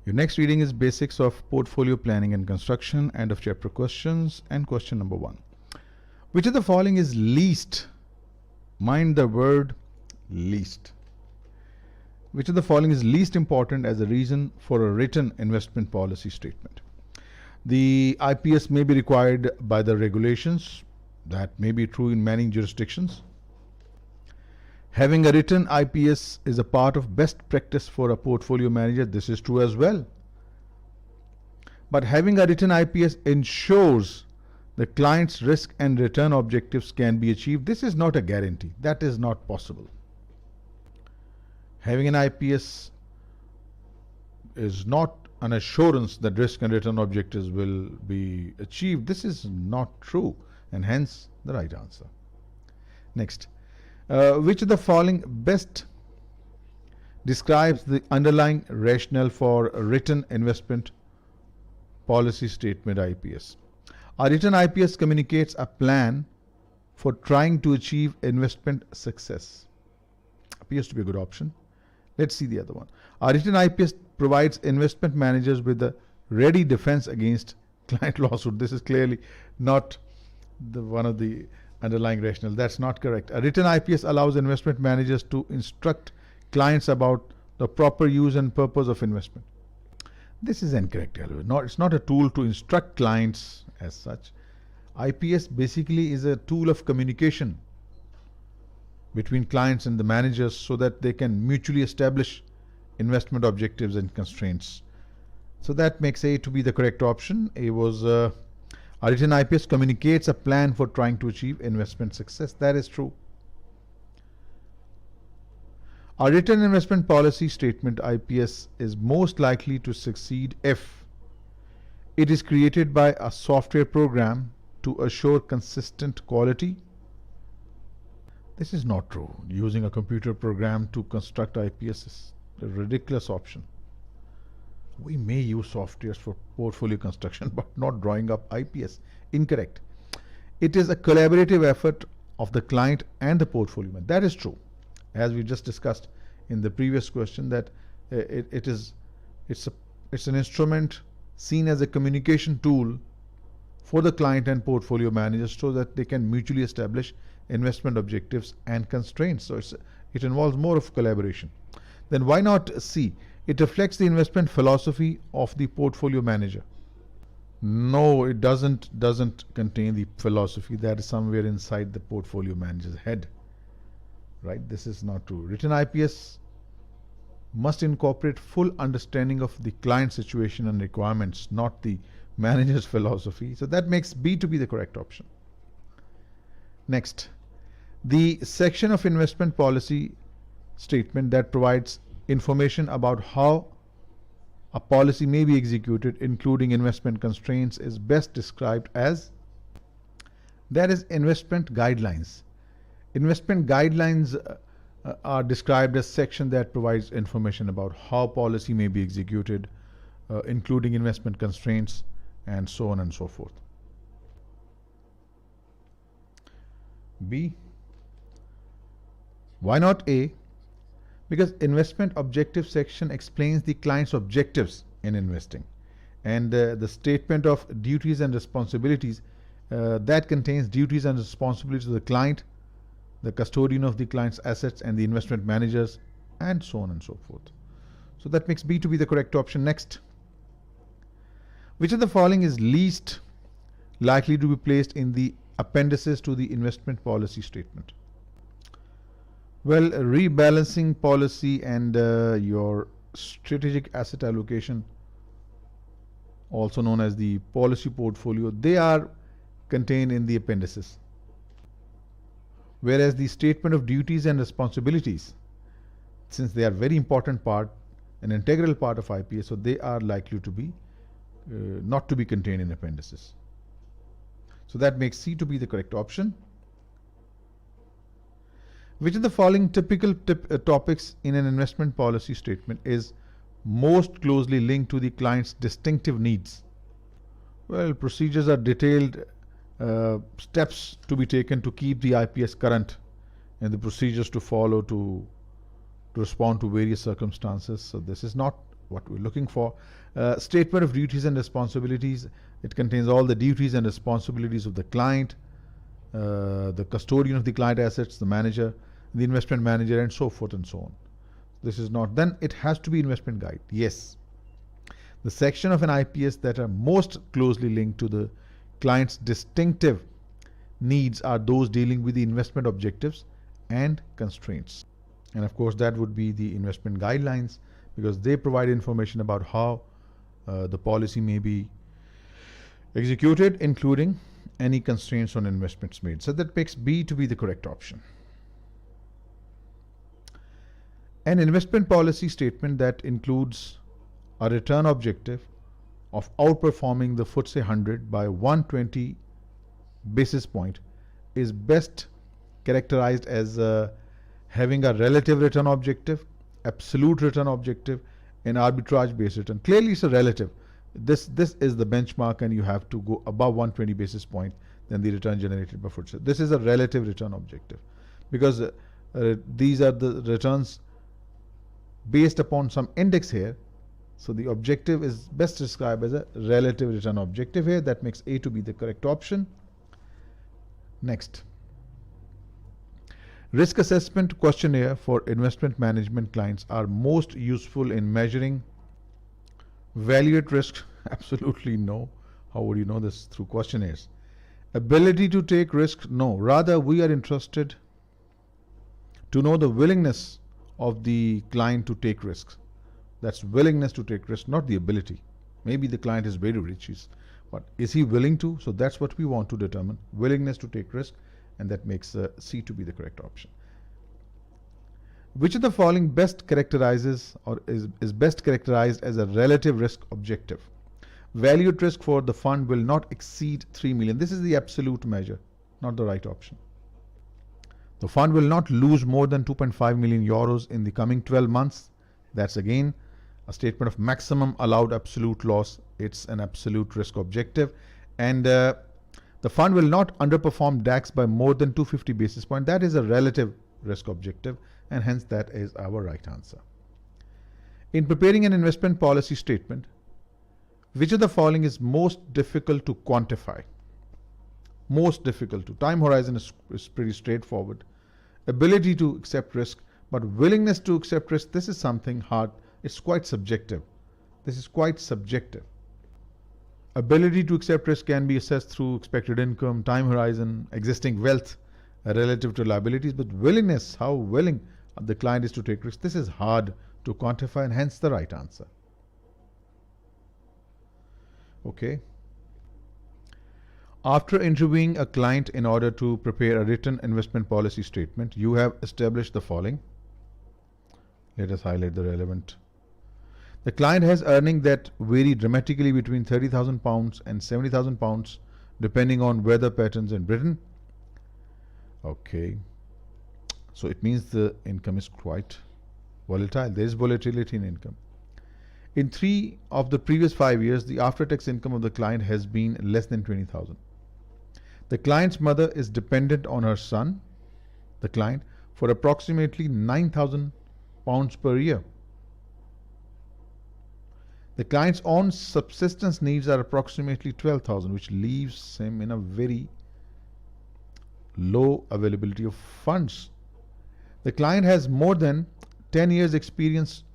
Your next reading is Basics of Portfolio Planning and Construction, end of chapter questions, and question number 1. Which of the following is least? Mind the word least. Which of the following is least important as a reason for a written investment policy statement? The IPS may be required by the regulations. That may be true in many jurisdictions. Having a written IPS is a part of best practice for a portfolio manager. This is true as well. But having a written IPS ensures the client's risk and return objectives can be achieved. This is not a guarantee. That is not possible. Having an IPS is not an assurance that risk and return objectives will be achieved. This is not true, and hence the right answer. Next, which of the following best describes the underlying rationale for a written investment policy statement IPS? A written IPS communicates a plan for trying to achieve investment success. Appears to be a good option. Let's see the other one. A written IPS provides investment managers with a ready defense against client lawsuit. This is clearly not one of the underlying rationale. That's not correct. A written IPS allows investment managers to instruct clients about the proper use and purpose of investment. This is incorrect. It's not a tool to instruct clients as such. IPS basically is a tool of communication between clients and the managers so that they can mutually establish investment objectives and constraints. So that makes A to be the correct option. A was a written IPS communicates a plan for trying to achieve investment success. That is true. A written investment policy statement IPS is most likely to succeed if it is created by a software program to assure consistent quality. This is not true. Using a computer program to construct IPS is a ridiculous option. We may use softwares for portfolio construction, but not drawing up IPS. Incorrect. It is a collaborative effort of the client and the portfolio manager. That is true. As we just discussed in the previous question, that it's an instrument seen as a communication tool for the client and portfolio managers so that they can mutually establish investment objectives and constraints. So it involves more of collaboration. Then why not C? It reflects the investment philosophy of the portfolio manager. No, it doesn't contain the philosophy. That is somewhere inside the portfolio manager's head. Right? This is not true. Written IPS must incorporate full understanding of the client situation and requirements, not the manager's philosophy. So that makes B to be the correct option. Next, the section of investment policy statement that provides information about how a policy may be executed, including investment constraints, is best described as, that is, investment guidelines. Investment guidelines are described as section that provides information about how policy may be executed, including investment constraints, and so on and so forth. B. Why not A? Because investment objective section explains the client's objectives in investing, and the statement of duties and responsibilities that contains duties and responsibilities of the client, the custodian of the client's assets, and the investment managers, and so on and so forth. So that makes B to be the correct option. Next, which of the following is least likely to be placed in the appendices to the investment policy statement? Well, rebalancing policy and your strategic asset allocation, also known as the policy portfolio, they are contained in the appendices. Whereas the statement of duties and responsibilities, since they are very important part, an integral part of IPS, so they are likely to be not to be contained in appendices. So that makes C to be the correct option. Which of the following typical topics in an investment policy statement is most closely linked to the client's distinctive needs? Well, procedures are detailed steps to be taken to keep the IPS current and the procedures to follow to respond to various circumstances. So this is not what we're looking for. Statement of duties and responsibilities. It contains all the duties and responsibilities of the client, the custodian of the client assets, the manager, the investment manager, and so forth and so on. This is not. Then it has to be investment guide. Yes. The section of an IPS that are most closely linked to the client's distinctive needs are those dealing with the investment objectives and constraints. And of course, that would be the investment guidelines, because they provide information about how the policy may be executed, including any constraints on investments made. So that makes B to be the correct option. An investment policy statement that includes a return objective of outperforming the FTSE 100 by 120 basis point is best characterized as having a relative return objective, absolute return objective, and arbitrage based return. Clearly it's a relative. This is the benchmark, and you have to go above 120 basis point than the return generated by FTSE. This is a relative return objective, because these are the returns based upon some index here. So the objective is best described as a relative return objective here. That makes A to be the correct option. Next. Risk assessment questionnaire for investment management clients are most useful in measuring value at risk. Absolutely no. How would you know this? Through questionnaires. Ability to take risks? No. Rather, we are interested to know the willingness of the client to take risks. That's willingness to take risks, not the ability. Maybe the client is very rich, but is he willing to? So that's what we want to determine. Willingness to take risk, and that makes C to be the correct option. Which of the following best characterizes or is best characterized as a relative risk objective? Value at risk for the fund will not exceed 3 million. This is the absolute measure, not the right option. The fund will not lose more than 2.5 million euros in the coming 12 months. That's again a statement of maximum allowed absolute loss. It's an absolute risk objective. And the fund will not underperform DAX by more than 250 basis points. That is a relative risk objective, and hence that is our right answer. In preparing an investment policy statement, which of the following is most difficult to quantify? Most difficult to. Time horizon is pretty straightforward. Ability to accept risk, but willingness to accept risk, this is something hard. It's quite subjective. This is quite subjective. Ability to accept risk can be assessed through expected income, time horizon, existing wealth relative to liabilities, but willingness, how willing the client is to take risk, this is hard to quantify, and hence the right answer. Okay. After interviewing a client in order to prepare a written investment policy statement, you have established the following. Let us highlight the relevant. The client has earnings that vary dramatically between £30,000 and £70,000 depending on weather patterns in Britain. Okay. So it means the income is quite volatile. There is volatility in income. In 3 of the previous 5 years, the after-tax income of the client has been less than 20,000. The client's mother is dependent on her son, the client, for approximately £9,000 per year. The client's own subsistence needs are approximately 12,000, which leaves him in a very low availability of funds. The client has more than 10 years experience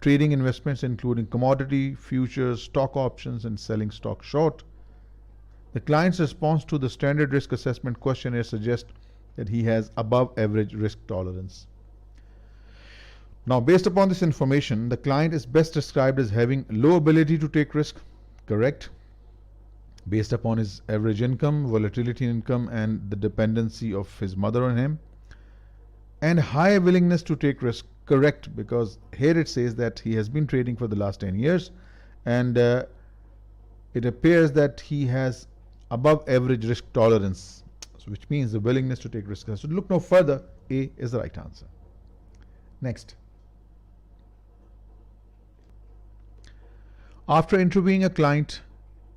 trading investments, including commodity, futures, stock options, and selling stock short. The client's response to the standard risk assessment questionnaire suggests that he has above average risk tolerance. Now, based upon this information, the client is best described as having low ability to take risk, correct, based upon his average income, volatility in income, and the dependency of his mother on him, and high willingness to take risk, correct, because here it says that he has been trading for the last 10 years, and it appears that he has above average risk tolerance, so which means the willingness to take risk. So look no further, A is the right answer. Next. After interviewing a client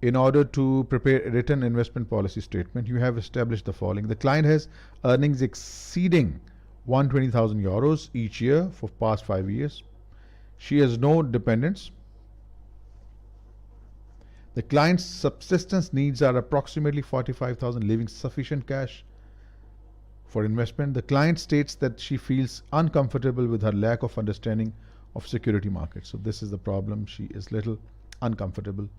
in order to prepare a written investment policy statement, you have established the following. The client has earnings exceeding 120,000 euros each year for past 5 years. She has no dependents. The client's subsistence needs are approximately 45,000, leaving sufficient cash for investment. The client states that she feels uncomfortable with her lack of understanding of security markets. So this is the problem. She is little uncomfortable.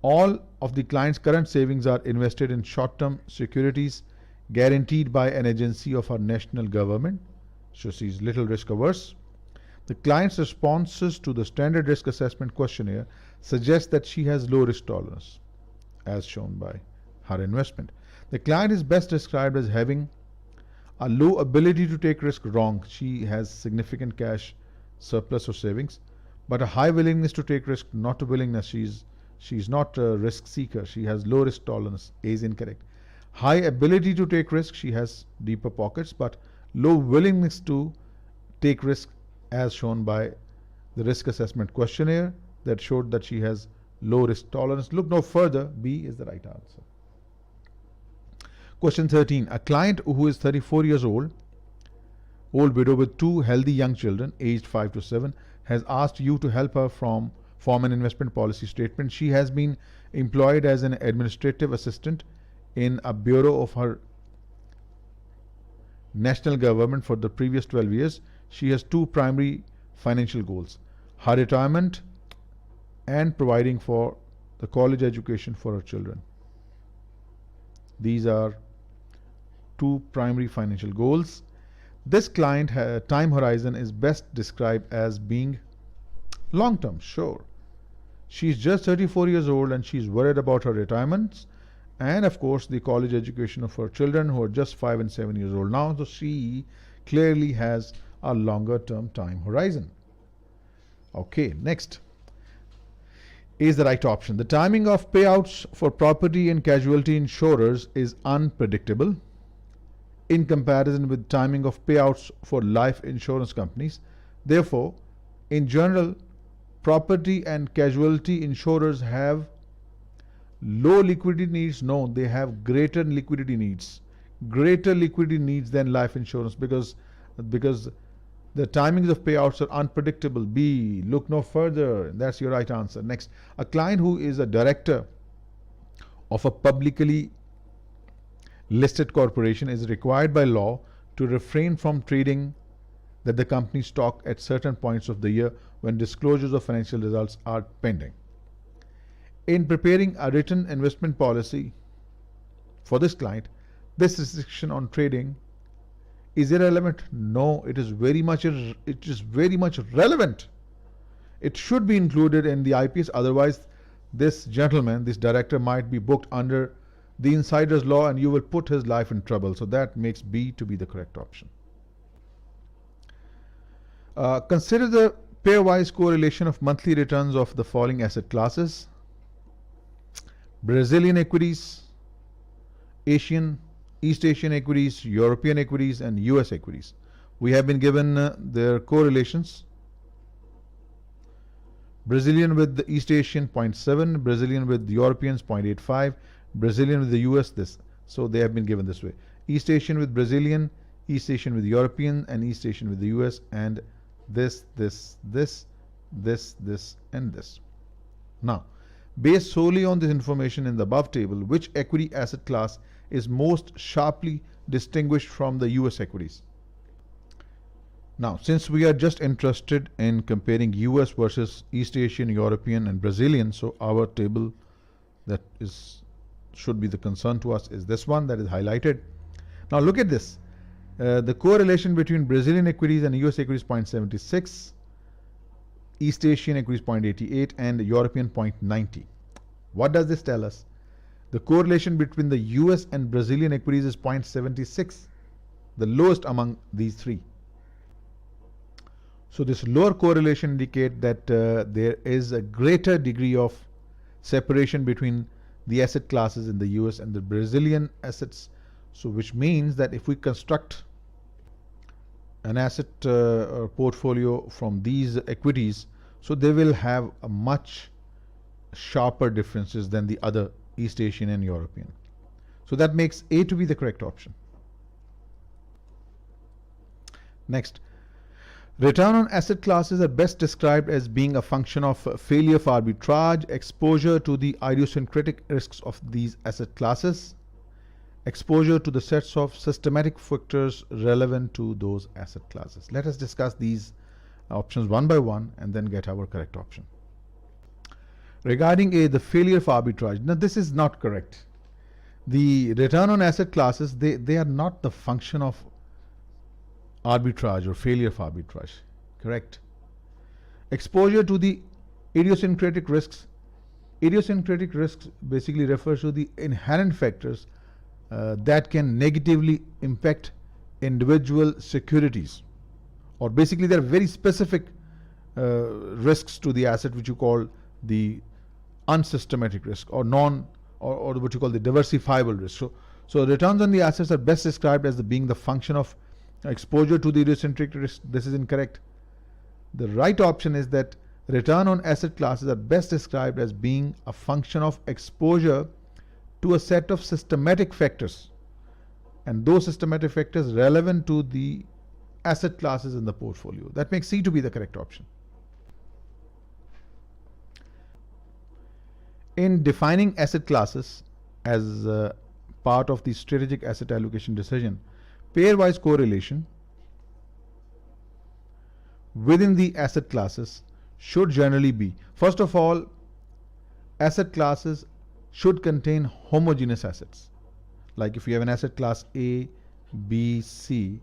All of the client's current savings are invested in short-term securities guaranteed by an agency of our national government. So she's little risk averse. The client's responses to the standard risk assessment questionnaire suggest that she has low risk tolerance, as shown by her investment. The client is best described as having a low ability to take risk. Wrong. She has significant cash surplus or savings, but a high willingness to take risk. Not a willingness. She's not a risk seeker. She has low risk tolerance. A is incorrect. High ability to take risk. She has deeper pockets, but low willingness to take risk, as shown by the risk assessment questionnaire that showed that she has low risk tolerance. Look no further. B is the right answer. Question 13. A client who is 34 years old widow with 2 healthy young children aged 5 to 7, has asked you to help her form an investment policy statement. She has been employed as an administrative assistant in a bureau of her national government for the previous 12 years. She has 2 primary financial goals: her retirement and providing for the college education for her children. These are 2 primary financial goals. This client time horizon is best described as being long term. Sure, she's just 34 years old and she's worried about her retirements and of course the college education of her children, who are just 5 and 7 years old now. So she clearly has a longer term time horizon. Okay, next is the right option. The timing of payouts for property and casualty insurers is unpredictable in comparison with timing of payouts for life insurance companies. Therefore, in general, property and casualty insurers have low liquidity needs. No, they have greater liquidity needs. Greater liquidity needs than life insurance because the timings of payouts are unpredictable. B, look no further. That's your right answer. Next, a client who is a director of a publicly listed corporation is required by law to refrain from trading that the company's stock at certain points of the year when disclosures of financial results are pending. In preparing a written investment policy for this client, this restriction on trading is irrelevant. No, it is very much relevant. It should be included in the IPS. Otherwise, this gentleman, this director, might be booked under the insider's law and you will put his life in trouble. So that makes B to be the correct option. Consider the pairwise correlation of monthly returns of the following asset classes: Brazilian equities, East Asian equities, European equities, and US equities. We have been given their correlations. Brazilian with the East Asian 0.7, Brazilian with the Europeans 0.85, Brazilian with the US this. So they have been given this way: East Asian with Brazilian, East Asian with European, and East Asian with the US, and this, and this. Now, based solely on this information in the above table, which equity asset class is most sharply distinguished from the US equities? Now, since we are just interested in comparing US versus East Asian, European, and Brazilian, so our table that should be the concern to us is this one that is highlighted. Now look at this. The correlation between Brazilian equities and US equities 0.76, East Asian equities 0.88, and European 0.90. What does this tell us? The correlation between the US and Brazilian equities is 0.76, the lowest among these three. So this lower correlation indicates that there is a greater degree of separation between the asset classes in the US and the Brazilian assets. So which means that if we construct an asset portfolio from these equities, so they will have a much sharper differences than the other East Asian and European. So that makes A to be the correct option. Next, Return on asset classes are best described as being a function of failure of arbitrage, exposure to the idiosyncratic risks of these asset classes, exposure to the sets of systematic factors relevant to those asset classes. Let us discuss these options one by one and then get our correct option. Regarding A, the failure of arbitrage. Now this is not correct. The return on asset classes, they are not the function of arbitrage or failure of arbitrage. Correct. Exposure to the idiosyncratic risks. Idiosyncratic risks basically refers to the inherent factors that can negatively impact individual securities, or basically there are very specific risks to the asset which you call the unsystematic risk or or what you call the diversifiable risk. So returns on the assets are best described as being the function of exposure to the idiosyncratic risk. This is incorrect. The right option is that return on asset classes are best described as being a function of exposure to a set of systematic factors, and those systematic factors relevant to the asset classes in the portfolio. That makes C to be the correct option. In defining asset classes as part of the strategic asset allocation decision, pairwise correlation within the asset classes should generally be, first of all, asset classes should contain homogeneous assets. Like if you have an asset class A, B, C,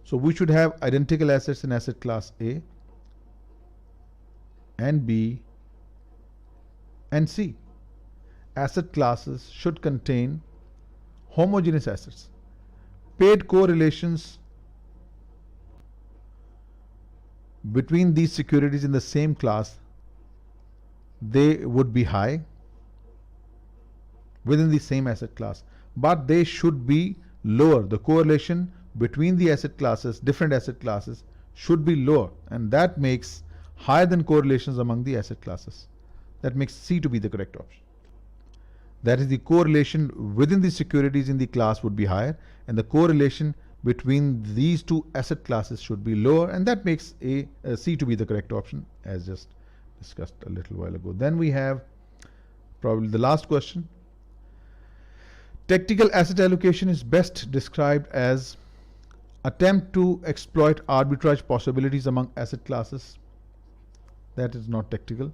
so we should have identical assets in asset class A and B and C. Asset classes should contain homogeneous assets. Paired correlations between these securities in the same class, they would be high within the same asset class, but they should be lower. The correlation between the asset classes, different asset classes, should be lower, and that makes higher than correlations among the asset classes. That makes C to be the correct option. That is, the correlation within the securities in the class would be higher, and the correlation between these two asset classes should be lower, and that makes C to be the correct option, as just discussed a little while ago. Then we have probably the last question. Tactical asset allocation is best described as attempt to exploit arbitrage possibilities among asset classes. That is not tactical.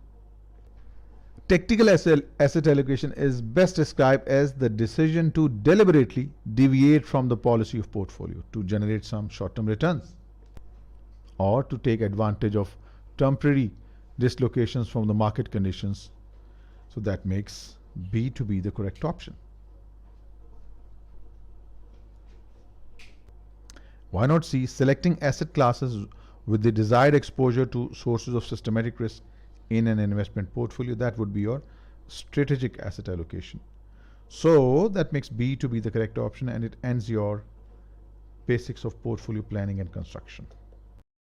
Tactical asset allocation is best described as the decision to deliberately deviate from the policy of portfolio to generate some short-term returns, or to take advantage of temporary dislocations from the market conditions. So that makes B to be the correct option. Why not C? Selecting asset classes with the desired exposure to sources of systematic risk in an investment portfolio. That would be your strategic asset allocation. So that makes B to be the correct option, and it ends your basics of portfolio planning and construction.